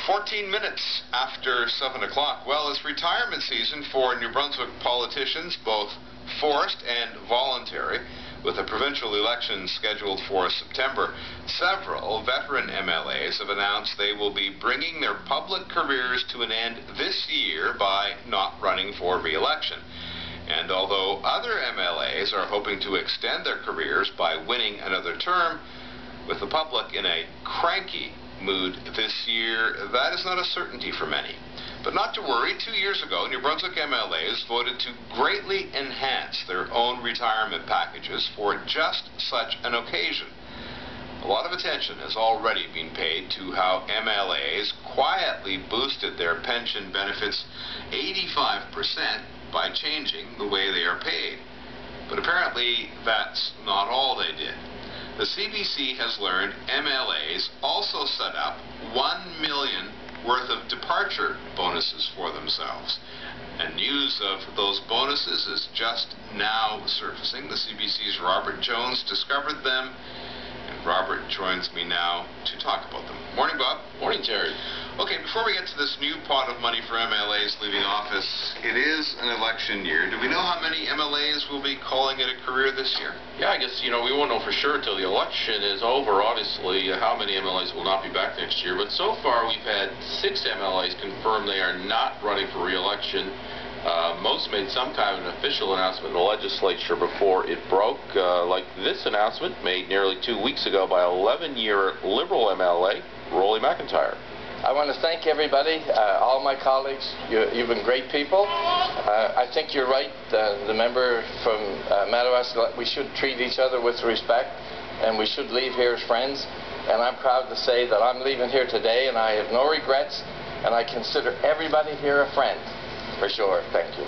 14 minutes after 7 o'clock. Well, it's retirement season for New Brunswick politicians, both forced and voluntary, with a provincial election scheduled for September. Several veteran MLAs have announced they will be bringing their public careers to an end this year by not running for re-election. And although other MLAs are hoping to extend their careers by winning another term, with the public in a cranky mood this year, that is not a certainty for many. But not to worry, 2 years ago, New Brunswick MLAs voted to greatly enhance their own retirement packages for just such an occasion. A lot of attention has already been paid to how MLAs quietly boosted their pension benefits 85% by changing the way they are paid. But apparently that's not all they did. The CBC has learned MLAs also set up $1 million worth of departure bonuses for themselves. And news of those bonuses is just now surfacing. The CBC's Robert Jones discovered them, and Robert joins me now to talk about them. Morning, Bob. Morning, Terry. Okay, before we get to this new pot of money for MLAs leaving office, it is an election year. Do we know how many MLAs will be calling it a career this year? Yeah, I guess, we won't know for sure until the election is over, obviously, how many MLAs will not be back next year. But so far, we've had 6 MLAs confirm they are not running for re-election. Most made some kind of an official announcement in the legislature before it broke, like this announcement made nearly 2 weeks ago by 11-year Liberal MLA, Rolly McIntyre. I want to thank everybody, all my colleagues. You've been great people. I think you're right, the member from Madawaska. We should treat each other with respect, and we should leave here as friends. And I'm proud to say that I'm leaving here today, and I have no regrets, and I consider everybody here a friend, for sure. Thank you.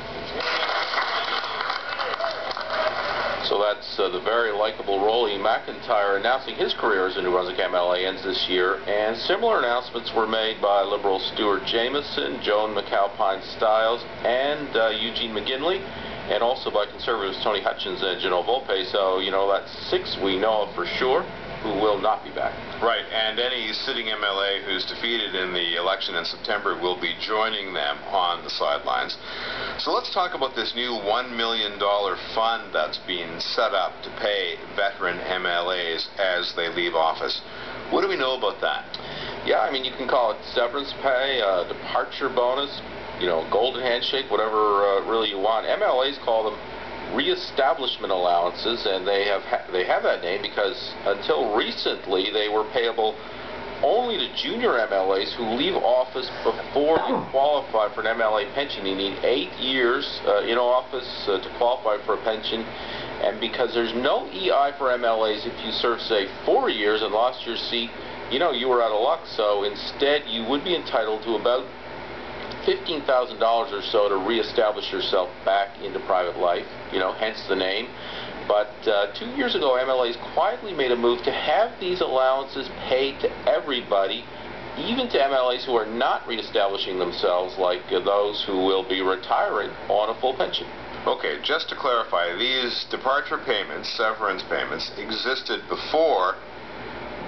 So that's the very likable Rolly McIntyre announcing his career as a New Brunswick MLA ends this year. And similar announcements were made by Liberal Stuart Jamieson, Joan McAlpine-Styles, and Eugene McGinley, and also by Conservatives Tony Hutchins and Janelle Volpe. So, that's 6 we know of for sure who will not be back. Right, and any sitting MLA who's defeated in the election in September will be joining them on the sidelines. So let's talk about this new $1 million fund that's being set up to pay veteran MLAs as they leave office. What do we know about that? Yeah, you can call it severance pay, departure bonus, golden handshake, whatever really you want. MLAs call them reestablishment allowances, and they have that name because until recently they were payable only to junior MLAs who leave office before you qualify for an MLA pension. You need 8 years in office to qualify for a pension, and because there's no EI for MLAs if you serve, say, 4 years and lost your seat, you were out of luck. So instead you would be entitled to about $15,000 or so to reestablish yourself back into private life, hence the name. But 2 years ago, MLAs quietly made a move to have these allowances paid to everybody, even to MLAs who are not reestablishing themselves, like those who will be retiring on a full pension. Okay, just to clarify, these departure payments, severance payments, existed before,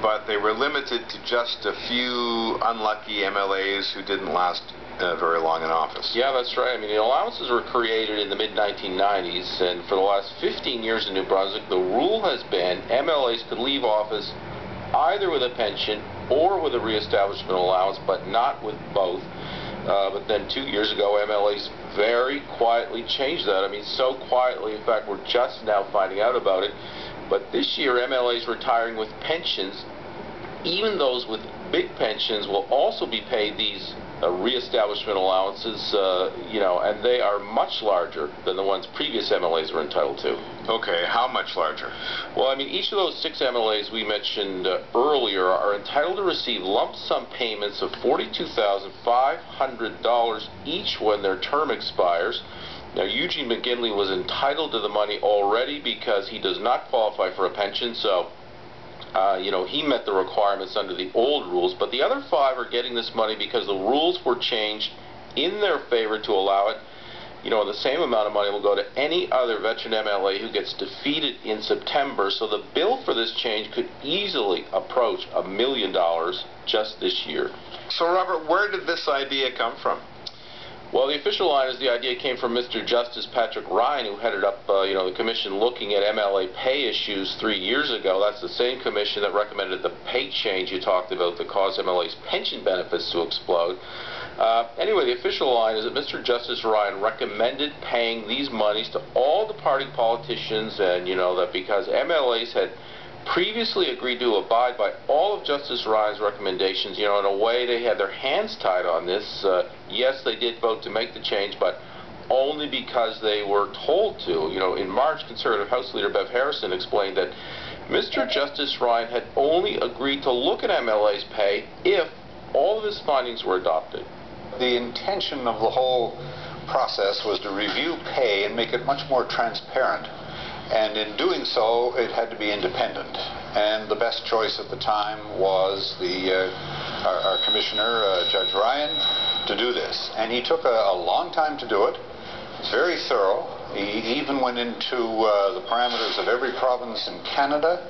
but they were limited to just a few unlucky MLAs who didn't last very long in office. Yeah, that's right. The allowances were created in the mid-1990s, and for the last 15 years in New Brunswick, the rule has been MLAs could leave office either with a pension or with a reestablishment allowance, but not with both. But then 2 years ago, MLAs very quietly changed that. So quietly, in fact, we're just now finding out about it. But this year, MLAs retiring with pensions, even those with big pensions, will also be paid these reestablishment allowances, and they are much larger than the ones previous MLAs were entitled to. Okay, how much larger? Well, each of those 6 MLAs we mentioned earlier are entitled to receive lump sum payments of $42,500 each when their term expires. Now, Eugene McGinley was entitled to the money already because he does not qualify for a pension, so he met the requirements under the old rules, but the other 5 are getting this money because the rules were changed in their favor to allow it, the same amount of money will go to any other veteran MLA who gets defeated in September. So the bill for this change could easily approach $1 million just this year. So, Robert, where did this idea come from? Well, the official line is the idea came from Mr. Justice Patrick Ryan, who headed up, the commission looking at MLA pay issues 3 years ago. That's the same commission that recommended the pay change you talked about that caused MLA's pension benefits to explode. Anyway, the official line is that Mr. Justice Ryan recommended paying these monies to all departing politicians, and, that because MLAs had previously agreed to abide by all of Justice Ryan's recommendations, in a way they had their hands tied on this. Yes, they did vote to make the change, but only because they were told to. In March, Conservative House Leader Bev Harrison explained that Mr. Justice Ryan had only agreed to look at MLA's pay if all of his findings were adopted. The intention of the whole process was to review pay and make it much more transparent. And in doing so, it had to be independent. And the best choice at the time was our commissioner, Judge Ryan, to do this. And he took a long time to do it, very thorough. He even went into the parameters of every province in Canada.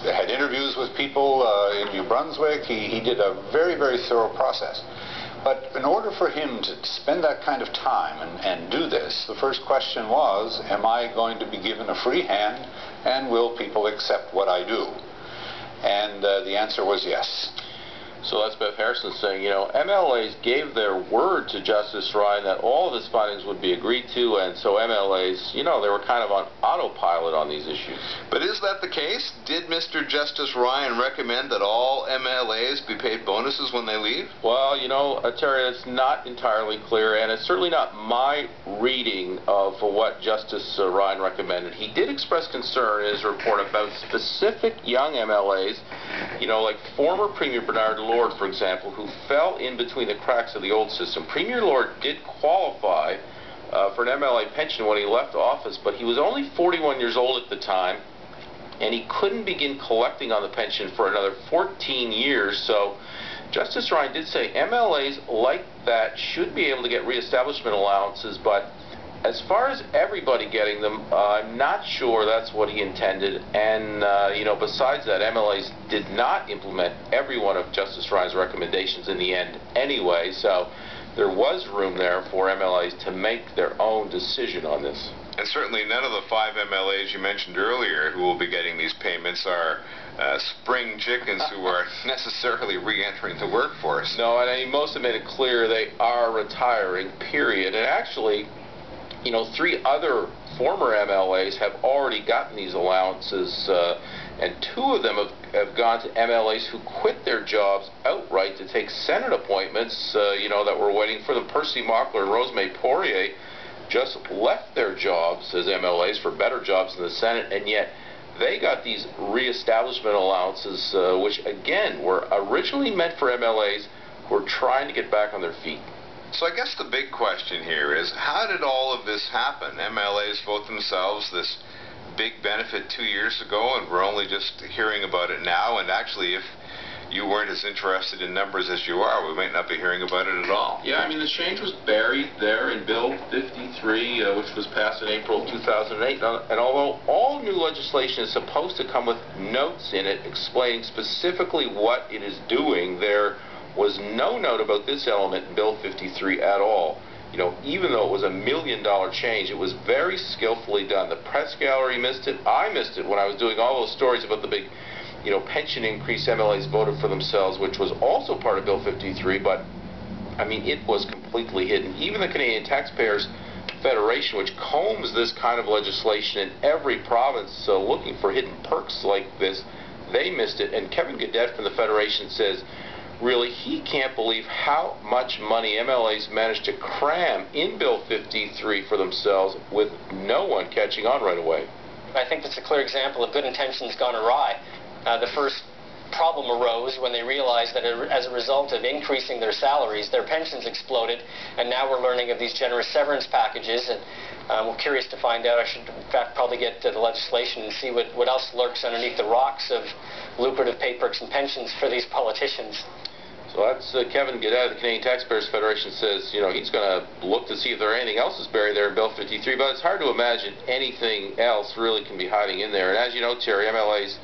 They had interviews with people in New Brunswick. He did a very, very thorough process. But in order for him to spend that kind of time and do this, the first question was, am I going to be given a free hand, and will people accept what I do? And the answer was yes. So that's Bev Harrison saying, MLAs gave their word to Justice Ryan that all of his findings would be agreed to, and so MLAs, they were kind of on autopilot on these issues. But is that the case? Did Mr. Justice Ryan recommend that all MLAs be paid bonuses when they leave? Well, Terry, it's not entirely clear, and it's certainly not my reading of what Justice Ryan recommended. He did express concern in his report about specific young MLAs, like former Premier Bernard Lord, for example, who fell in between the cracks of the old system. Premier Lord did qualify for an MLA pension when he left office, but he was only 41 years old at the time, and he couldn't begin collecting on the pension for another 14 years. So Justice Ryan did say MLAs like that should be able to get reestablishment allowances, but as far as everybody getting them, I'm not sure that's what he intended. And, besides that, MLAs did not implement every one of Justice Ryan's recommendations in the end anyway, so there was room there for MLAs to make their own decision on this. And certainly none of the 5 MLAs you mentioned earlier who will be getting these payments are spring chickens who are necessarily re-entering the workforce. No, and most have made it clear they are retiring, period. And actually, 3 other former MLAs have already gotten these allowances, and 2 of them have gone to MLAs who quit their jobs outright to take Senate appointments, that were waiting for them. Percy Mockler and Rosemary Poirier just left their jobs as MLAs for better jobs in the Senate, and yet they got these reestablishment allowances, which, again, were originally meant for MLAs who are trying to get back on their feet. So I guess the big question here is, how did all of this happen? MLAs vote themselves this big benefit 2 years ago, and we're only just hearing about it now. And actually, if you weren't as interested in numbers as you are, we might not be hearing about it at all. Yeah, the change was buried there in Bill 53, which was passed in April 2008. And although all new legislation is supposed to come with notes in it explaining specifically what it is doing, there was no note about this element in Bill 53 at all. Even though it was $1 million change, it was very skillfully done. The press gallery missed it. I missed it when I was doing all those stories about the big, pension increase MLAs voted for themselves, which was also part of Bill 53, but, it was completely hidden. Even the Canadian Taxpayers Federation, which combs this kind of legislation in every province, looking for hidden perks like this, they missed it. And Kevin Gadet from the Federation says, really, he can't believe how much money MLAs managed to cram in Bill 53 for themselves with no one catching on right away. I think that's a clear example of good intentions gone awry. The first problem arose when they realized that as a result of increasing their salaries, their pensions exploded, and now we're learning of these generous severance packages, and we're curious to find out. I should, in fact, probably get to the legislation and see what else lurks underneath the rocks of lucrative pay perks and pensions for these politicians. So that's Kevin Gaudet of the Canadian Taxpayers Federation says, you know, he's going to look to see if there anything else is buried there in Bill 53, but it's hard to imagine anything else really can be hiding in there. And as you know, Terry, MLAs